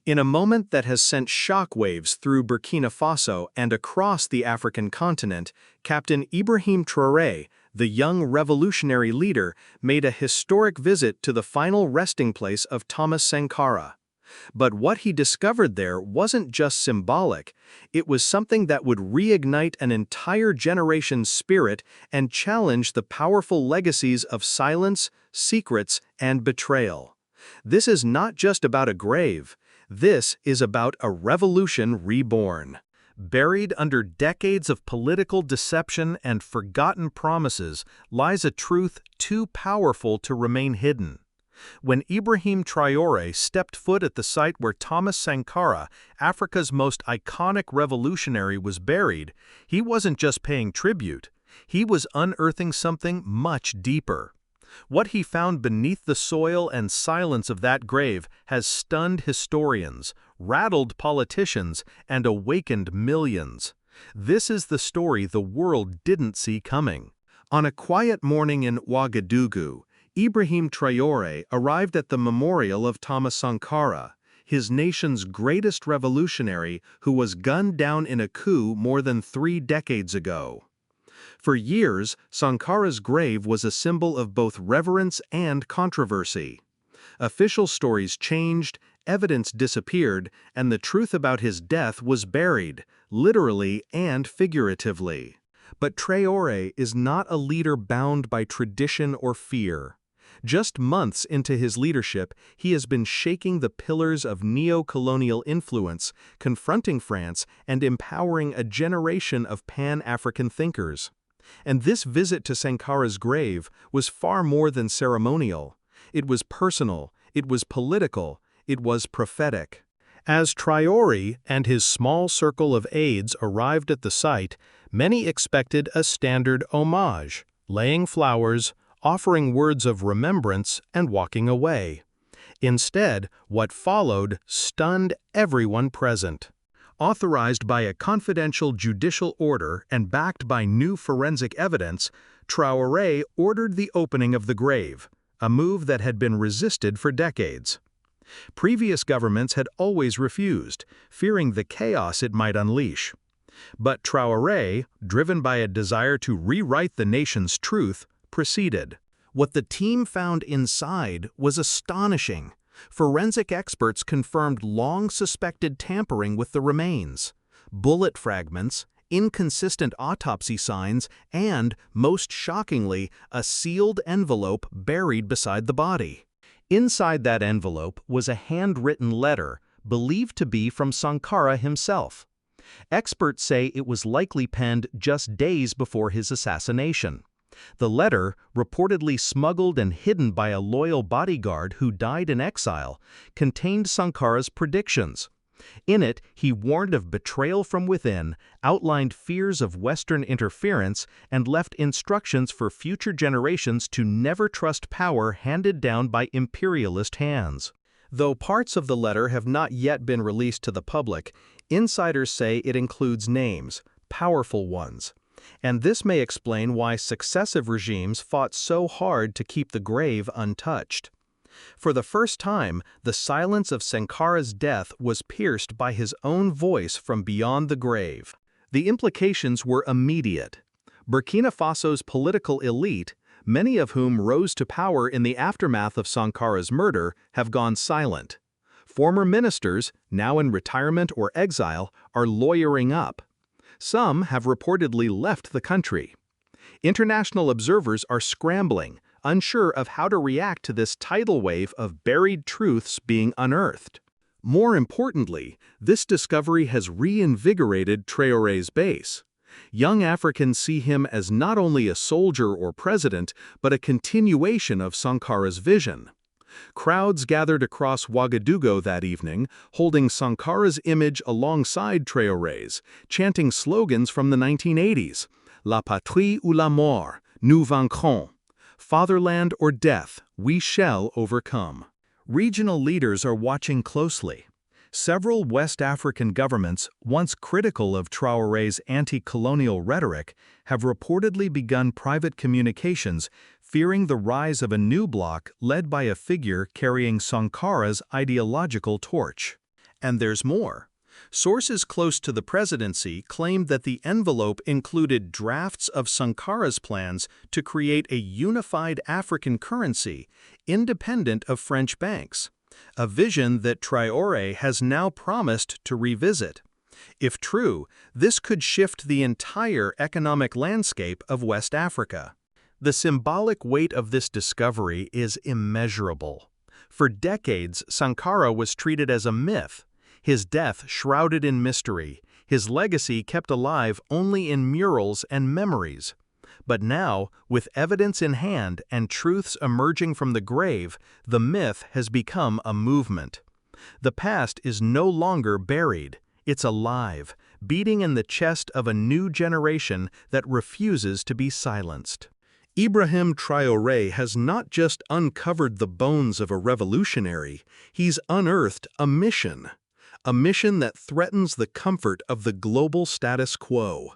In a moment that has sent shockwaves through Burkina Faso and across the African continent, Captain Ibrahim Traoré, the young revolutionary leader, made a historic visit to the final resting place of Thomas Sankara. But what he discovered there wasn't just symbolic, it was something that would reignite an entire generation's spirit and challenge the powerful legacies of silence, secrets, and betrayal. This is not just about a grave. This is about a revolution reborn. Buried under decades of political deception and forgotten promises lies a truth too powerful to remain hidden. When Ibrahim Traoré stepped foot at the site where Thomas Sankara, Africa's most iconic revolutionary, was buried, he wasn't just paying tribute. He was unearthing something much deeper. What he found beneath the soil and silence of that grave has stunned historians, rattled politicians, and awakened millions. This is the story the world didn't see coming. On a quiet morning in Ouagadougou, Ibrahim Traoré arrived at the memorial of Thomas Sankara, his nation's greatest revolutionary who was gunned down in a coup more than 3 decades ago. For years, Sankara's grave was a symbol of both reverence and controversy. Official stories changed, evidence disappeared, and the truth about his death was buried, literally and figuratively. But Traoré is not a leader bound by tradition or fear. Just months into his leadership, he has been shaking the pillars of neocolonial influence, confronting France, and empowering a generation of Pan-African thinkers. And this visit to Sankara's grave was far more than ceremonial. It was personal, it was political, it was prophetic. As Traoré and his small circle of aides arrived at the site, many expected a standard homage, laying flowers, offering words of remembrance, and walking away. Instead, what followed stunned everyone present. Authorized by a confidential judicial order and backed by new forensic evidence, Traoré ordered the opening of the grave, a move that had been resisted for decades. Previous governments had always refused, fearing the chaos it might unleash. But Traoré, driven by a desire to rewrite the nation's truth, proceeded. What the team found inside was astonishing. Forensic experts confirmed long-suspected tampering with the remains, bullet fragments, inconsistent autopsy signs, and, most shockingly, a sealed envelope buried beside the body. Inside that envelope was a handwritten letter, believed to be from Sankara himself. Experts say it was likely penned just days before his assassination. The letter, reportedly smuggled and hidden by a loyal bodyguard who died in exile, contained Sankara's predictions. In it, he warned of betrayal from within, outlined fears of Western interference, and left instructions for future generations to never trust power handed down by imperialist hands. Though parts of the letter have not yet been released to the public, insiders say it includes names, powerful ones. And this may explain why successive regimes fought so hard to keep the grave untouched. For the first time, the silence of Sankara's death was pierced by his own voice from beyond the grave. The implications were immediate. Burkina Faso's political elite, many of whom rose to power in the aftermath of Sankara's murder, have gone silent. Former ministers, now in retirement or exile, are lawyering up. Some have reportedly left the country. International observers are scrambling, unsure of how to react to this tidal wave of buried truths being unearthed. More importantly, this discovery has reinvigorated Traoré's base. Young Africans see him as not only a soldier or president, but a continuation of Sankara's vision. Crowds gathered across Ouagadougou that evening, holding Sankara's image alongside Traoré's, chanting slogans from the 1980s, La patrie ou la mort, nous vaincrons. Fatherland or death, we shall overcome. Regional leaders are watching closely. Several West African governments, once critical of Traoré's anti-colonial rhetoric, have reportedly begun private communications, fearing the rise of a new bloc led by a figure carrying Sankara's ideological torch. And there's more. Sources close to the presidency claimed that the envelope included drafts of Sankara's plans to create a unified African currency, independent of French banks, a vision that Traoré has now promised to revisit. If true, this could shift the entire economic landscape of West Africa. The symbolic weight of this discovery is immeasurable. For decades, Sankara was treated as a myth, his death shrouded in mystery, his legacy kept alive only in murals and memories. But now, with evidence in hand and truths emerging from the grave, the myth has become a movement. The past is no longer buried. It's alive, beating in the chest of a new generation that refuses to be silenced. Ibrahim Traoré has not just uncovered the bones of a revolutionary, he's unearthed a mission that threatens the comfort of the global status quo,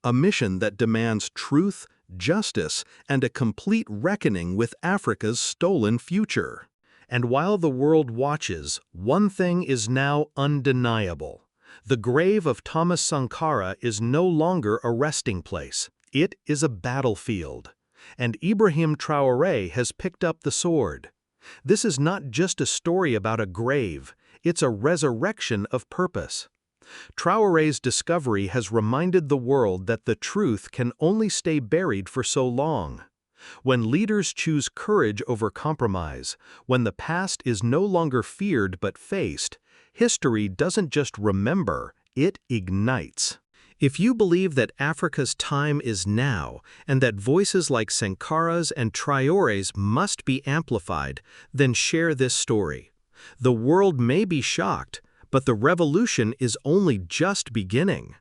a mission that demands truth, justice, and a complete reckoning with Africa's stolen future. And while the world watches, one thing is now undeniable. The grave of Thomas Sankara is no longer a resting place. It is a battlefield. And Ibrahim Traoré has picked up the sword. This is not just a story about a grave, it's a resurrection of purpose. Traoré's discovery has reminded the world that the truth can only stay buried for so long. When leaders choose courage over compromise, when the past is no longer feared but faced, history doesn't just remember, it ignites. If you believe that Africa's time is now, and that voices like Sankara's and Traoré's must be amplified, then share this story. The world may be shocked, but the revolution is only just beginning.